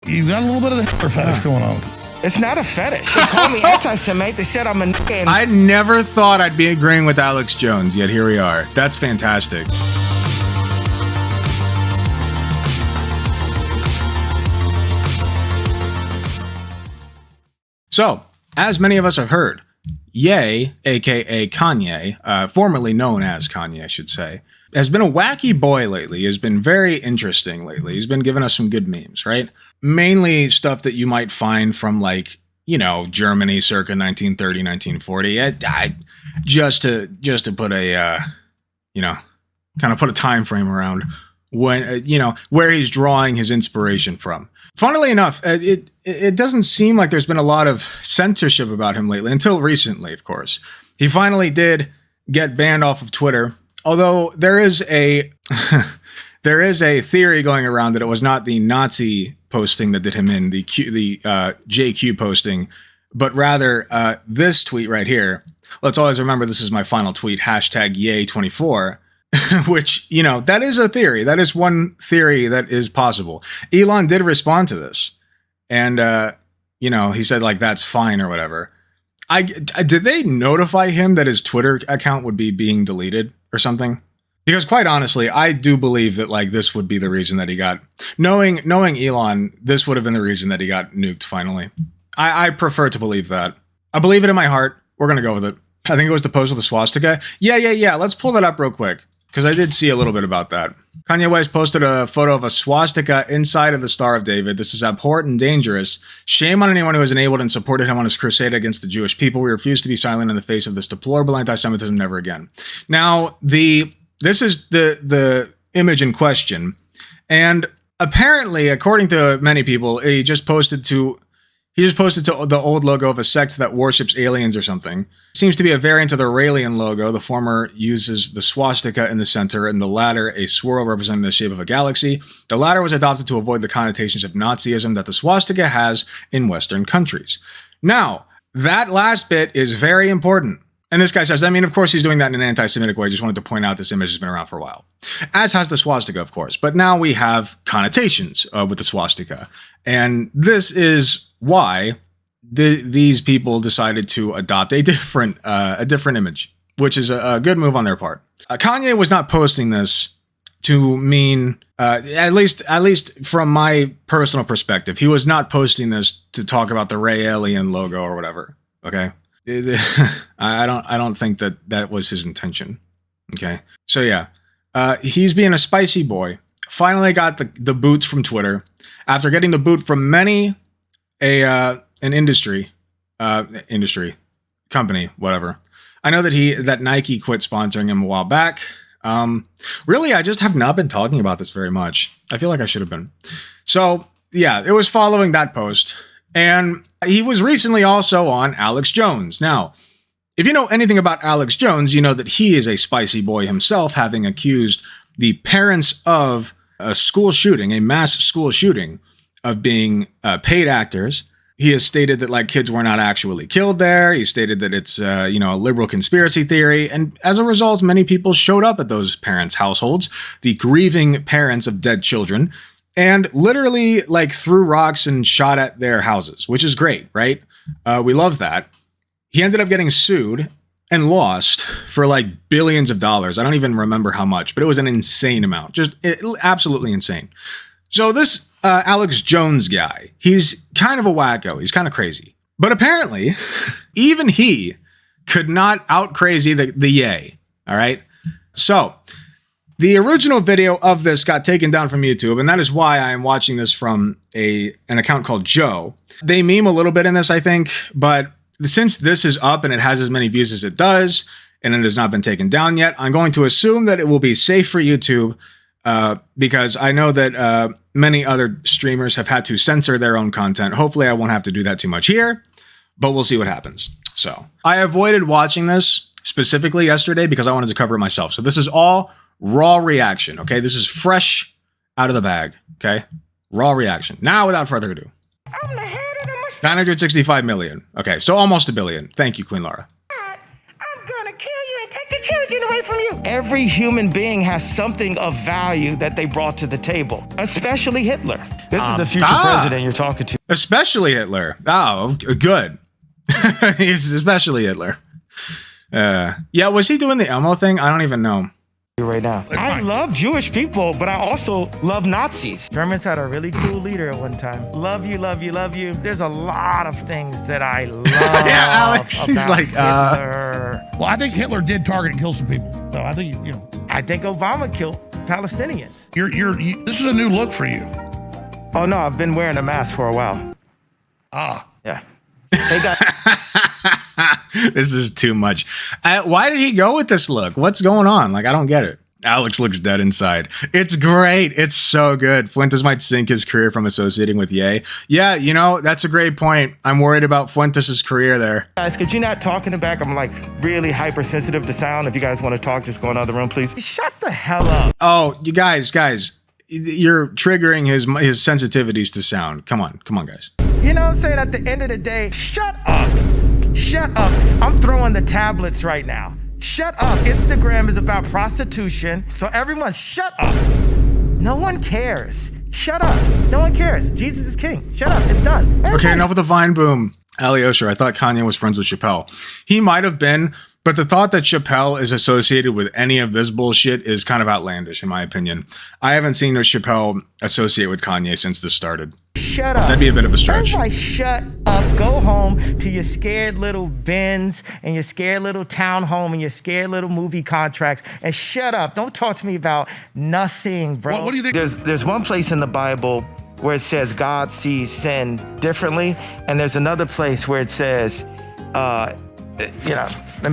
You got a little bit of the Hitler fetish going on. It's not a fetish. They call me anti-Semite. They said I'm a nigga. I never thought I'd be agreeing with Alex Jones, yet here we are. That's fantastic. So, as many of us have heard, Ye, aka Kanye, formerly known as Kanye, I should say, has been a wacky boy lately. He has been very interesting lately. He's been giving us some good memes, right? Mainly stuff that you might find from, like, you know, Germany circa 1930, 1940. Just to put a, you know, kind of put a time frame around when, you know, where he's drawing his inspiration from. Funnily enough, it doesn't seem like there's been a lot of censorship about him lately, until recently, of course. He finally did get banned off of Twitter, although there is a there is a theory going around that it was not the Nazi posting that did him in, the JQ posting, but rather this tweet right here. Let's always remember this is my final tweet, #Yay24. Which, you know, that is a theory. That is one theory that is possible. Elon did respond to this. And, you know, he said, like, that's fine or whatever. Did they notify him that his Twitter account would be being deleted or something? Because quite honestly, I do believe that, like, this would be the reason that he got... Knowing Elon, this would have been the reason that he got nuked finally. I prefer to believe that. I believe it in my heart. We're going to go with it. I think it was the post with the swastika. Yeah. Let's pull that up real quick, because I did see a little bit about that. Kanye West posted a photo of a swastika inside of the Star of David. This is abhorrent and dangerous. Shame on anyone who has enabled and supported him on his crusade against the Jewish people. We refuse to be silent in the face of this deplorable anti-Semitism never again. Now, this is the image in question. And apparently, according to many people, he just posted to the old logo of a sect that worships aliens or something. Seems to be a variant of the Raelian logo. The former uses the swastika in the center, and the latter a swirl representing the shape of a galaxy. The latter was adopted to avoid the connotations of Nazism that the swastika has in Western countries. Now, that last bit is very important. And this guy says, I mean, of course he's doing that in an anti-Semitic way. I just wanted to point out this image has been around for a while. As has the swastika, of course. But now we have connotations with the swastika. And this is why these people decided to adopt a different image, which is a good move on their part. Kanye was not posting this to mean, at least from my personal perspective, he was not posting this to talk about the Raelian logo or whatever. Okay. I don't think that was his intention. Okay. So yeah, he's being a spicy boy. Finally got the boots from Twitter after getting the boot from many an industry company, whatever. I know that Nike quit sponsoring him a while back. Really, I just have not been talking about this very much. I feel like I should have been. So yeah, it was following that post. And he was recently also on Alex Jones. Now, if you know anything about Alex Jones, you know that he is a spicy boy himself, having accused the parents of a school shooting, a mass school shooting, of being paid actors. He has stated that, like, kids were not actually killed there. He stated that it's, a liberal conspiracy theory. And as a result, many people showed up at those parents' households, the grieving parents of dead children, and literally, like, threw rocks and shot at their houses, which is great, right? We love that. He ended up getting sued and lost for, like, billions of dollars. I don't even remember how much, but it was an insane amount. Just absolutely insane. So this Alex Jones guy, he's kind of a wacko. He's kind of crazy. But apparently, even he could not out-crazy the Ye, all right? So the original video of this got taken down from YouTube, and that is why I am watching this from an account called Joe. They meme a little bit in this, I think, but since this is up and it has as many views as it does, and it has not been taken down yet, I'm going to assume that it will be safe for YouTube, because I know that many other streamers have had to censor their own content. Hopefully I won't have to do that too much here, but we'll see what happens. So I avoided watching this specifically yesterday because I wanted to cover it myself. So this is all raw reaction, okay? This is fresh out of the bag, okay? Raw reaction. Now, without further ado. 965 million. Okay, so almost a billion. Thank you, Queen Laura. I'm gonna kill you and take take the children away from you. Every human being has something of value that they brought to the table, especially Hitler. This is the future president you're talking to. Especially Hitler. Oh, good. He's especially Hitler. Yeah, was he doing the Elmo thing? I don't even know. Right now, I love Jewish people, but I also love Nazis. Germans had a really cool leader at one time. Love you, love you, love you. There's a lot of things that I love. Yeah, Alex, he's like, Well, I think Hitler did target and kill some people. So I think, you know. I think Obama killed Palestinians. This is a new look for you. Oh no, I've been wearing a mask for a while. Yeah. Hey guys. This is too much. Why did he go with this look? What's going on? Like, I don't get it. Alex looks dead inside. It's great. It's so good. Fuentes might sink his career from associating with Ye. Yeah, you know, that's a great point. I'm worried about Fuentes' career there. Guys, could you not talk in the back? I'm like really hypersensitive to sound. If you guys want to talk, just go in the other room, please. Shut the hell up. Oh, you guys, you're triggering his sensitivities to sound. Come on, guys. You know what I'm saying? At the end of the day, shut up. Shut up. I'm throwing the tablets right now. Shut up. Instagram is about prostitution. So everyone shut up. No one cares. Shut up. No one cares. Jesus is king. Shut up. It's done. Everybody. Okay, enough with the Vine boom. Ali Osher, I thought Kanye was friends with Chappelle. He might have been, but the thought that Chappelle is associated with any of this bullshit is kind of outlandish, in my opinion. I haven't seen no Chappelle associate with Kanye since this started. Shut up. That'd be a bit of a stretch. Everybody shut up. Go home to your scared little Benz and your scared little townhome and your scared little movie contracts and shut up. Don't talk to me about nothing, bro. What do you think? There's one place in the Bible where it says God sees sin differently, and there's another place where it says, let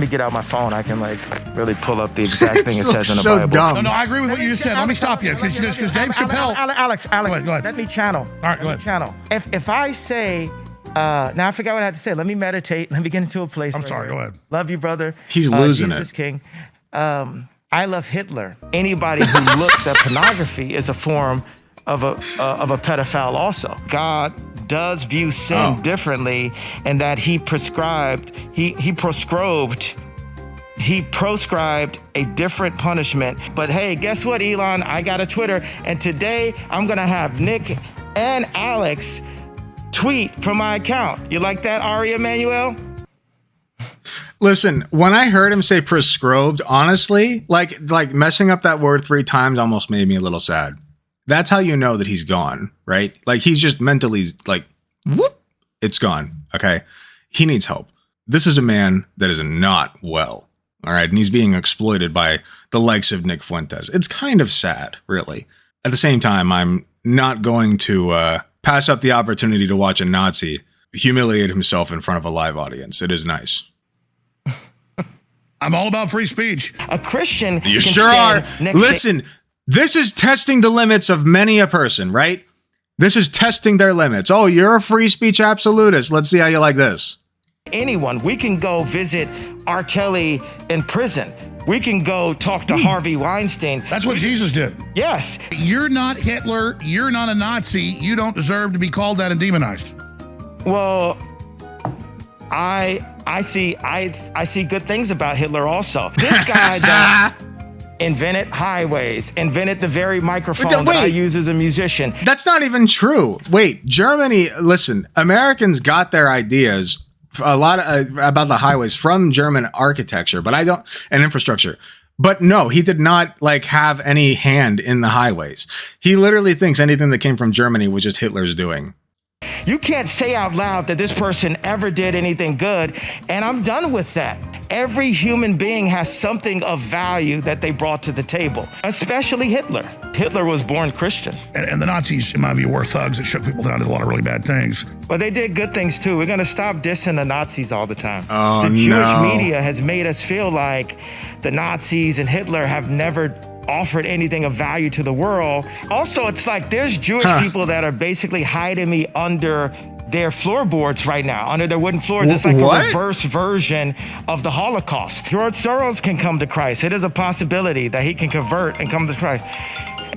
me get out my phone. I can like really pull up the exact thing it says in the so Bible. Dumb. No, I agree with what you just said. Let me stop you because Dave Chappelle. Alex, Go ahead. let me channel. All right, go ahead. Channel. If I say, now I forgot what I had to say. Let me meditate. Let me get into a place. I'm sorry. Go ahead. Love you, brother. He's losing Jesus it. King. I love Hitler. Anybody who looks at pornography is a form of a pedophile also. God does view sin differently, and that he proscribed a different punishment. But hey, guess what, Elon? I got a Twitter, and today I'm gonna have Nick and Alex tweet from my account. You like that, Ari Emanuel? Listen, when I heard him say proscribed, honestly, like messing up that word 3 times almost made me a little sad. That's how you know that he's gone, right? Like he's just mentally like, whoop, it's gone. Okay. He needs help. This is a man that is not well. All right. And he's being exploited by the likes of Nick Fuentes. It's kind of sad, really. At the same time, I'm not going to pass up the opportunity to watch a Nazi humiliate himself in front of a live audience. It is nice. I'm all about free speech. A Christian. You sure are. Listen, this is testing the limits of many a person, right? This is testing their limits. Oh, you're a free speech absolutist. Let's see how you like this. Anyone. We can go visit R. Kelly in prison. We can go talk to Harvey Weinstein. That's what Jesus did. Yes. You're not Hitler. You're not a Nazi. You don't deserve to be called that and demonized. Well, I see good things about Hitler also. This guy that invented highways, invented the very microphone that I use as a musician. That's not even true. Wait, Germany, listen, Americans got their ideas a lot about the highways from German architecture, but and infrastructure. But no, he did not like have any hand in the highways. He literally thinks anything that came from Germany was just Hitler's doing. You can't say out loud that this person ever did anything good, and I'm done with that. Every human being has something of value that they brought to the table, especially Hitler. Hitler was born Christian. And the Nazis, in my view, were thugs that shook people down, did a lot of really bad things. But they did good things too. We're going to stop dissing the Nazis all the time. Oh, the Jewish media has made us feel like the Nazis and Hitler have never offered anything of value to the world. Also, it's like there's Jewish people that are basically hiding me under their floorboards right now, under their wooden floors. It's like a reverse version of the Holocaust. George Soros can come to Christ. It is a possibility that he can convert and come to Christ.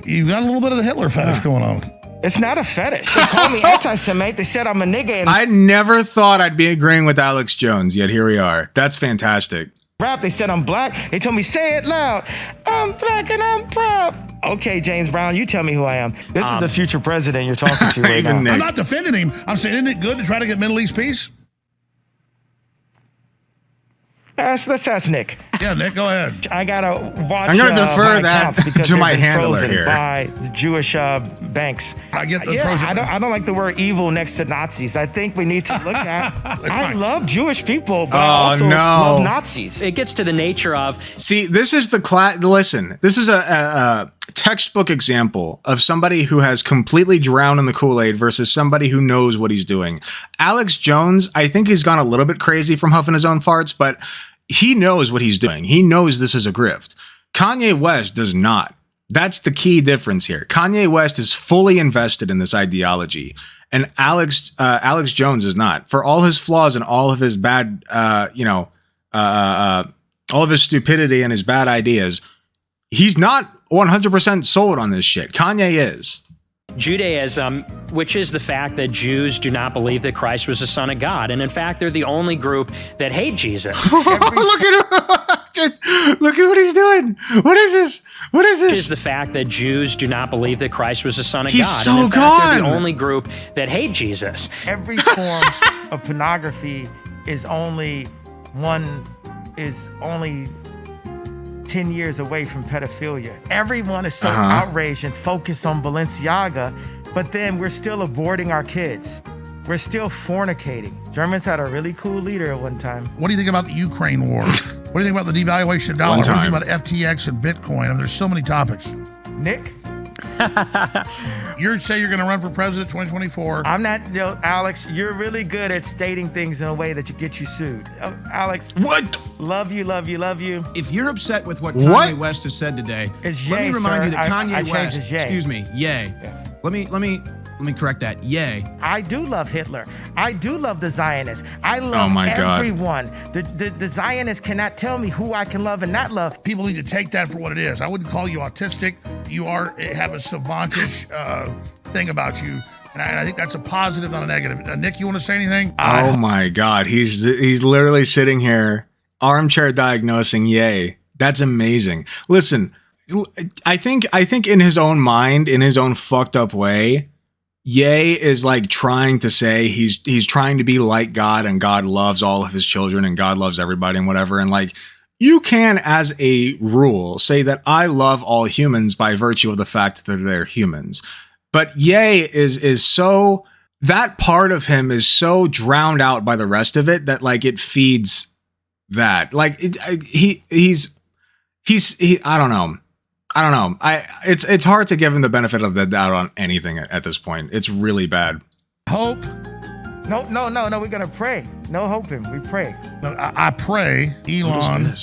You've got a little bit of the Hitler fetish going on. It's not a fetish. They call me anti-Semite. They said I'm a nigga. And I never thought I'd be agreeing with Alex Jones, yet here we are. That's fantastic. rap. They said I'm black. They told me, say it loud. I'm black and I'm proud. Okay, James Brown, you tell me who I am. This is the future president you're talking to right now. I'm not defending him. I'm saying, isn't it good to try to get Middle East peace? Let's ask Nick. Yeah, Nick, go ahead. I gotta watch. I'm gonna defer that to my handler here. By the Jewish banks. I get the I don't like the word evil next to Nazis. I think we need to look at. I love Jewish people, but I also love Nazis. It gets to the nature of. See, this is the listen. This is a textbook example of somebody who has completely drowned in the Kool-Aid versus somebody who knows what he's doing. Alex Jones, I think he's gone a little bit crazy from huffing his own farts, but he knows what he's doing. He knows this is a grift. Kanye West does not. That's the key difference here. Kanye West is fully invested in this ideology, and Alex Jones is not. For all his flaws and all of his bad, all of his stupidity and his bad ideas, he's not 100% sold on this shit. Kanye is. Judaism, which is the fact that Jews do not believe that Christ was the Son of God. And in fact, they're the only group that hate Jesus. Look at him. Look at what he's doing. What is this? What is this? Is the fact that Jews do not believe that Christ was the Son of He's God. so and in fact, they're gone. the only group that hate Jesus. Every form of pornography is only 10 years away from pedophilia. Everyone is so outraged and focused on Balenciaga, but then we're still aborting our kids. We're still fornicating. Germans had a really cool leader at one time. What do you think about the Ukraine war? What do you think about the devaluation of dollar? What do you think about FTX and Bitcoin? I mean, there's so many topics. Nick? You say you're going to run for president 2024. I'm not, Alex, you're really good at stating things in a way that you get you sued. Alex. What? Love you. If you're upset with what Kanye West has said today, it's let me remind you that Kanye West, excuse me, yay. Yeah. Let me correct that. Yay. I do love Hitler. I do love the Zionists. I love everyone. The Zionists cannot tell me who I can love and not love. People need to take that for what it is. I wouldn't call you autistic. You have a savantish thing about you. And I think that's a positive, not a negative. Nick, you want to say anything? Oh my God. He's literally sitting here, armchair diagnosing yay. That's amazing. Listen, I think in his own mind, in his own fucked up way, Ye is like trying to say he's trying to be like God, and God loves all of his children and God loves everybody and whatever. And like, you can, as a rule, say that I love all humans by virtue of the fact that they're humans. But Ye is so, that part of him is so drowned out by the rest of it that like it feeds that. Like he's I don't know. It's hard to give him the benefit of the doubt on anything at this point. It's really bad. Hope. No. We're gonna pray. No hoping. We pray. I pray Elon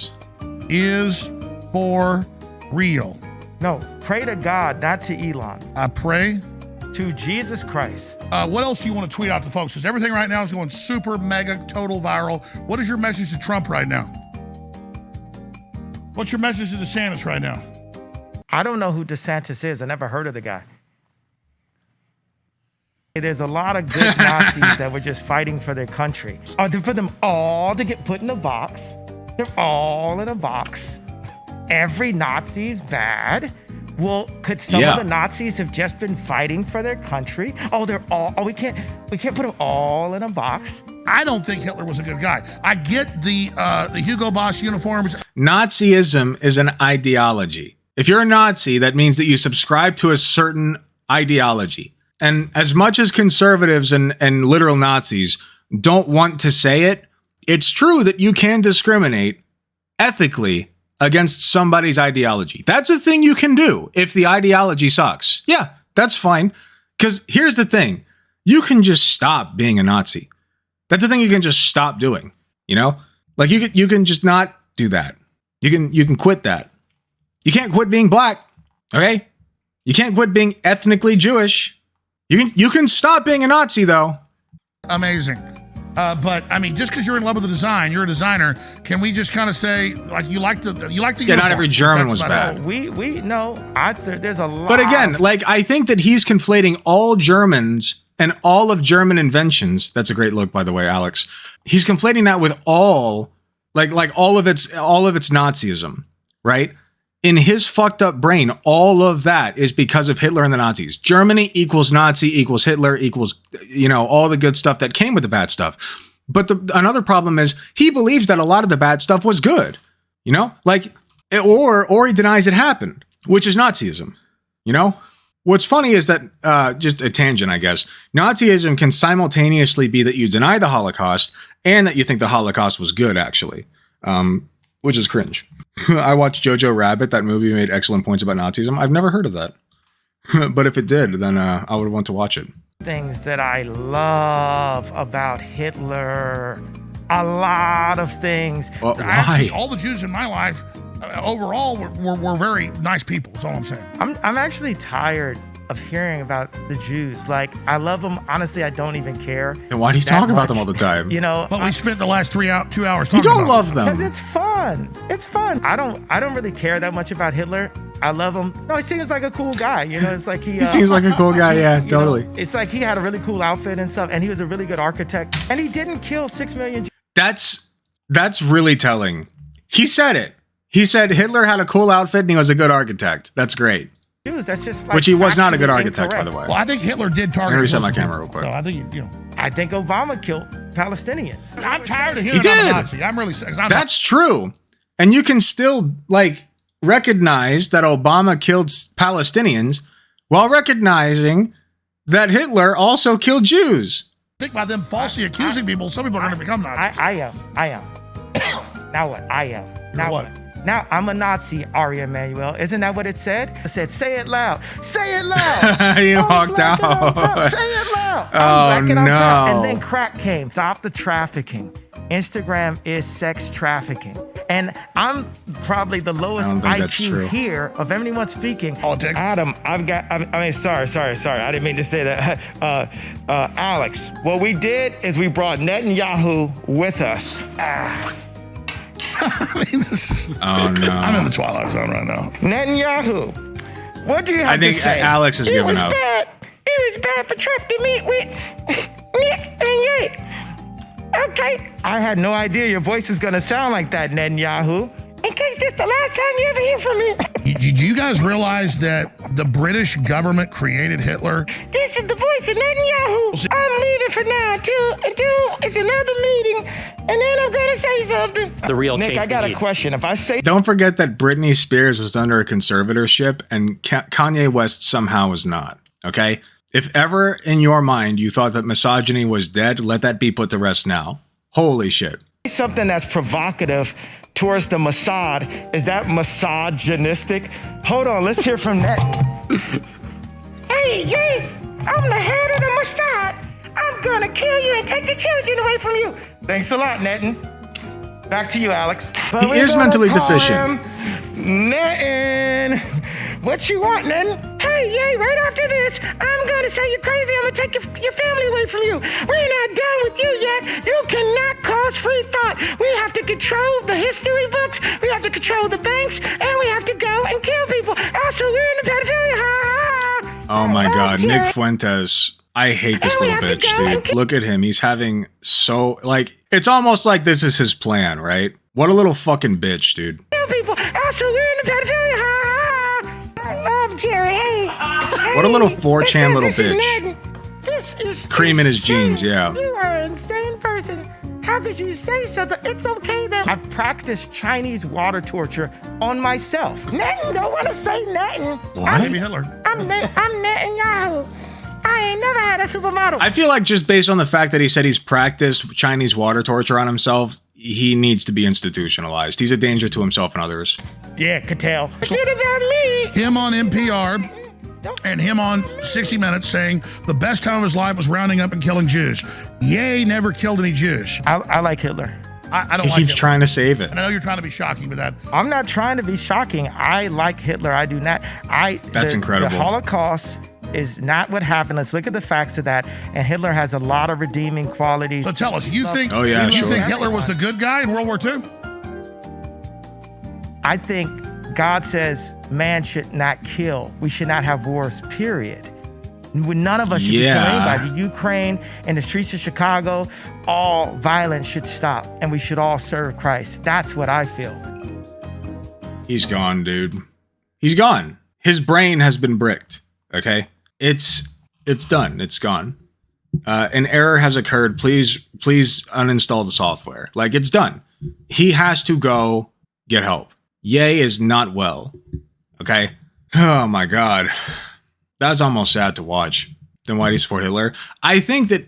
is for real. No, pray to God, not to Elon. I pray to Jesus Christ. What else do you want to tweet out to folks? Because everything right now is going super, mega, total viral. What is your message to Trump right now? What's your message to DeSantis right now? I don't know who DeSantis is. I never heard of the guy. There's a lot of good Nazis that were just fighting for their country. For them all to get put in a box. They're all in a box. Every Nazi's bad. Well, could some of the Nazis have just been fighting for their country? We can't put them all in a box. I don't think Hitler was a good guy. I get the Hugo Boss uniforms. Nazism is an ideology. If you're a Nazi, that means that you subscribe to a certain ideology. And as much as conservatives and literal Nazis don't want to say it, it's true that you can discriminate ethically against somebody's ideology. That's a thing you can do if the ideology sucks. Yeah, that's fine. Because here's the thing. You can just stop being a Nazi. That's a thing you can just stop doing. You know? Like you can just not do that. You can quit that. You can't quit being black. Okay? You can't quit being ethnically Jewish. You can stop being a Nazi though. Amazing. But I mean, just because you're in love with the design, you're a designer. Can we just kind of say, like, you like the uniform? Not every German was bad. There's a lot. But again, like, I think that he's conflating all Germans and all of German inventions. That's a great look, by the way, Alex. He's conflating that with all like all of its Nazism, right? In his fucked up brain, all of that is because of Hitler and the Nazis. Germany equals Nazi equals Hitler equals, all the good stuff that came with the bad stuff. But another problem is he believes that a lot of the bad stuff was good, or he denies it happened, which is Nazism, What's funny is that, just a tangent, I guess, Nazism can simultaneously be that you deny the Holocaust and that you think the Holocaust was good, actually, which is cringe. I watched Jojo Rabbit. That movie made excellent points about Nazism. I've never heard of that. But if it did, then I would want to watch it. Things that I love about Hitler. A lot of things. Why? Actually, all the Jews in my life, overall, were very nice people. That's all I'm saying. I'm actually tired of hearing about the Jews. Like, I love them. Honestly, I don't even care. Then why do you talk about them all the time? But we spent the last 2 hours talking about You don't love them. Because it's fun. It's fun. I don't really care that much about Hitler. I love him. No, he seems like a cool guy. It's like he seems like a cool guy. Yeah, totally. It's like he had a really cool outfit and stuff, and he was a really good architect, and he didn't kill 6 million Jews. That's really telling. He said it. He said Hitler had a cool outfit and he was a good architect. That's great. That's just like which he was not a good architect, by the way. Well, I think Hitler did target. I'm gonna reset my camera real quick. No, I think I think Obama killed Palestinians. I'm tired of hearing He about did. the Nazi. I'm really. That's true, and you can still recognize that Obama killed Palestinians while recognizing that Hitler also killed Jews. Think about them falsely accusing people. Some people are going to become Nazis. I am. Now what? I am. Now what? Now I'm a Nazi, Ari Emanuel. Isn't that what it said? It said, say it loud. Say it loud. You walked out. Say it loud. Oh, no. And then crack came. Stop the trafficking. Instagram is sex trafficking. And I'm probably the lowest IQ here of anyone speaking. Politics. Adam, sorry. I didn't mean to say that. Alex, what we did is we brought Netanyahu with us. I mean, this is. Oh, no. I'm in the Twilight Zone right now. Netanyahu, what do you have to say? I think Alex is giving up. It was bad for Trump to meet with Nick and Ye. Okay. I had no idea your voice is going to sound like that, Netanyahu. In case this the last time you ever hear from me. Do you guys realize that the British government created Hitler? This is the voice of Netanyahu. I'm leaving for now until it's another meeting, and then I'm going to say something. The real Nick, change I got we a need. question. If I say Don't forget that Britney Spears was under a conservatorship and Kanye West somehow was not. Okay? If ever in your mind you thought that misogyny was dead, let that be put to rest now. Holy shit. something that's provocative towards the Mossad, is that misogynistic? Hold on, let's hear from that. Hey, I'm the head of the Mossad. I'm gonna kill you and take your children away from you. Thanks a lot, Netin. Back to you, Alex. He is mentally deficient. Netin. What you want, Netin? Hey, right after this, I'm gonna say you're crazy. I'm gonna take your family away from you. We're not done with you yet. You cannot cause free thought. We have to control the history books. We have to control the banks, and we have to go and kill people. Also, we're in the pedophilia. Oh my God, Nick Fuentes. I hate this little bitch, dude. Look at him. He's having it's almost like this is his plan, right? What a little fucking bitch, dude. People. Also, we're in the pedophilia. I love Jerry. Hey. What a little 4chan little bitch. This is cream in his jeans, yeah. You are an insane person. How could you say something? It's okay that I practiced Chinese water torture on myself. Nothing. Don't want to say nothing. What? Maybe Hitler. I'm Netanyahu. I ain't never had a supermodel. I feel like just based on the fact that he said he's practiced Chinese water torture on himself, he needs to be institutionalized. He's a danger to himself and others. Yeah, could tell. Forget about me. Him on NPR and him on 60 Minutes saying the best time of his life was rounding up and killing Jews. Ye never killed any Jews. I like Hitler. I don't He like keeps Hitler. trying to save it. And I know you're trying to be shocking with that. I'm not trying to be shocking. I like Hitler. I do not. That's incredible. The Holocaust is not what happened. Let's look at the facts of that. And Hitler has a lot of redeeming qualities. So tell us, you think Hitler was the good guy in World War II? I think God says man should not kill. We should not have wars, period. None of us should Yeah. be killing anybody. Ukraine and the streets of Chicago, all violence should stop, and we should all serve Christ. That's what I feel. He's gone, dude. He's gone. His brain has been bricked. Okay? It's done. It's gone. An error has occurred. Please uninstall the software. Like, it's done. He has to go get help. Ye is not well. Okay? Oh my God. That's almost sad to watch. Then why do you support Hitler? I think that,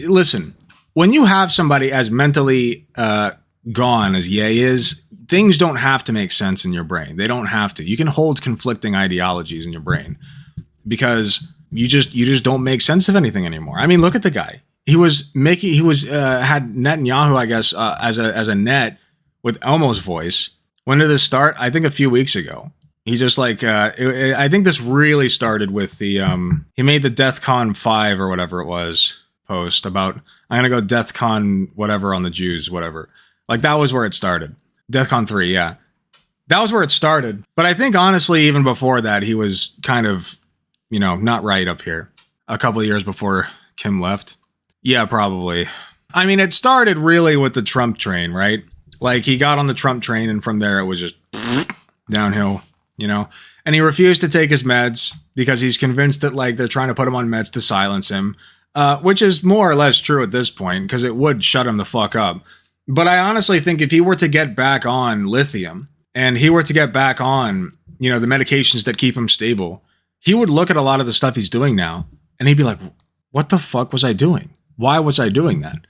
listen, when you have somebody as mentally gone as Ye is, things don't have to make sense in your brain. They don't have to. You can hold conflicting ideologies in your brain because you just don't make sense of anything anymore. I mean, look at the guy. He had Netanyahu, I guess, as a net with Elmo's voice. When did this start? I think a few weeks ago. He just I think this really started with the, he made the DEFCON 5 or whatever it was post about, I'm going to go DEFCON whatever on the Jews, whatever. Like, that was where it started. DEFCON 3, yeah. That was where it started. But I think, honestly, even before that, he was kind of, not right up here. A couple of years before Kim left. Yeah, probably. I mean, it started really with the Trump train, right? Like, he got on the Trump train, and from there, it was just downhill. And he refused to take his meds because he's convinced that, like, they're trying to put him on meds to silence him, which is more or less true at this point because it would shut him the fuck up. But I honestly think if he were to get back on lithium and he were to get back on, the medications that keep him stable, he would look at a lot of the stuff he's doing now and he'd be like, what the fuck was I doing? Why was I doing that?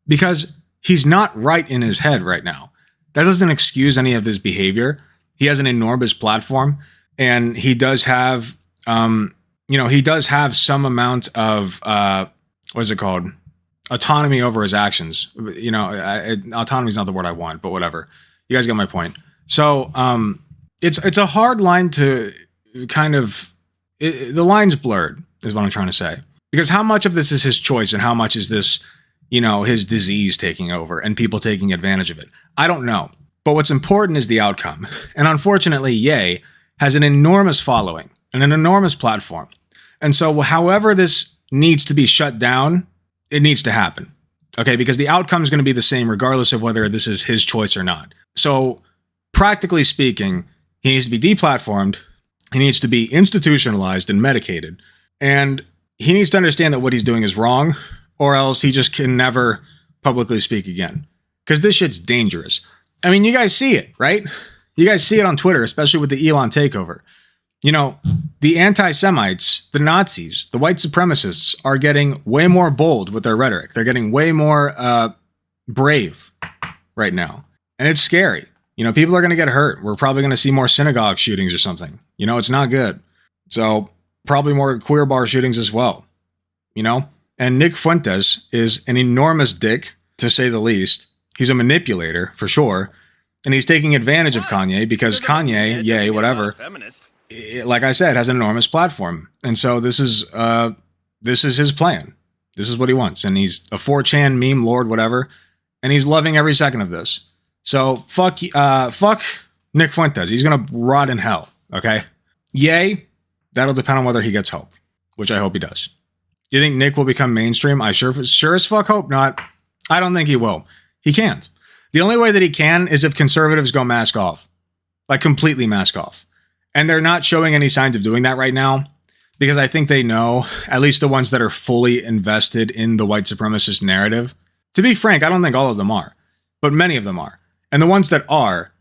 Because he's not right in his head right now. That doesn't excuse any of his behavior. He has an enormous platform, and he does have, he does have some amount of, what's it called? Autonomy over his actions. Autonomy is not the word I want, but whatever. You guys get my point. So, it's a hard line to kind of, the line's blurred, is what I'm trying to say. Because how much of this is his choice, and how much is this, his disease taking over and people taking advantage of it? I don't know. But what's important is the outcome. And unfortunately, Ye has an enormous following and an enormous platform. And so however this needs to be shut down, it needs to happen. Okay, because the outcome is going to be the same regardless of whether this is his choice or not. So practically speaking, he needs to be deplatformed. He needs to be institutionalized and medicated. And he needs to understand that what he's doing is wrong, or else he just can never publicly speak again. Because this shit's dangerous. I mean, you guys see it, right? You guys see it on Twitter, especially with the Elon takeover. The anti-Semites, the Nazis, the white supremacists are getting way more bold with their rhetoric. They're getting way more brave right now. And it's scary. People are going to get hurt. We're probably going to see more synagogue shootings or something. It's not good. So probably more queer bar shootings as well. And Nick Fuentes is an enormous dick, to say the least. He's a manipulator, for sure. And he's taking advantage of Kanye because Kanye, Ye, whatever, like I said, has an enormous platform. And so this is his plan. This is what he wants. And he's a 4chan meme lord, whatever. And he's loving every second of this. So fuck Nick Fuentes. He's going to rot in hell, okay? Ye, that'll depend on whether he gets help, which I hope he does. Do you think Nick will become mainstream? I sure as fuck hope not. I don't think he will. He can't. The only way that he can is if conservatives go mask off. Like, completely mask off. And they're not showing any signs of doing that right now because I think they know, at least the ones that are fully invested in the white supremacist narrative. To be frank, I don't think all of them are, but many of them are. And the ones that are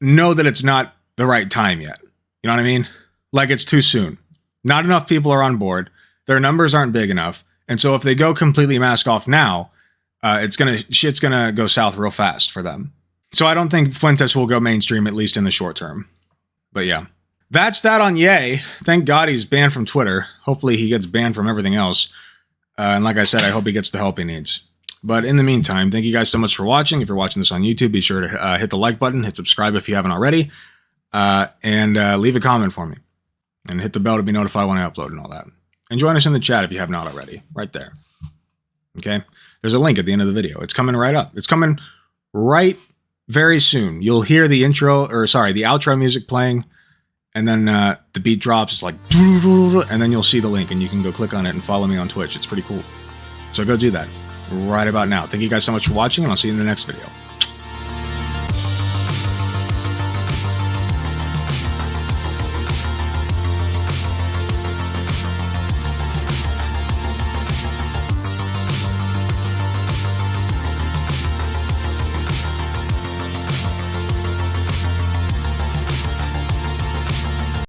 know that it's not the right time yet. You know what I mean? Like, it's too soon. Not enough people are on board. Their numbers aren't big enough. And so if they go completely mask off now, shit's gonna go south real fast for them. So I don't think Fuentes will go mainstream, at least in the short term. But yeah, that's that on Ye. Thank God he's banned from Twitter. Hopefully he gets banned from everything else. And like I said, I hope he gets the help he needs. But in the meantime, thank you guys so much for watching. If you're watching this on YouTube, be sure to hit the like button, hit subscribe if you haven't already, and leave a comment for me. And hit the bell to be notified when I upload and all that. And join us in the chat if you have not already, right there. Okay? There's a link at the end of the video. It's coming right up. It's coming right very soon. You'll hear the outro music playing, and then the beat drops. It's like, and then you'll see the link, and you can go click on it and follow me on Twitch. It's pretty cool. So go do that right about now. Thank you guys so much for watching, and I'll see you in the next video.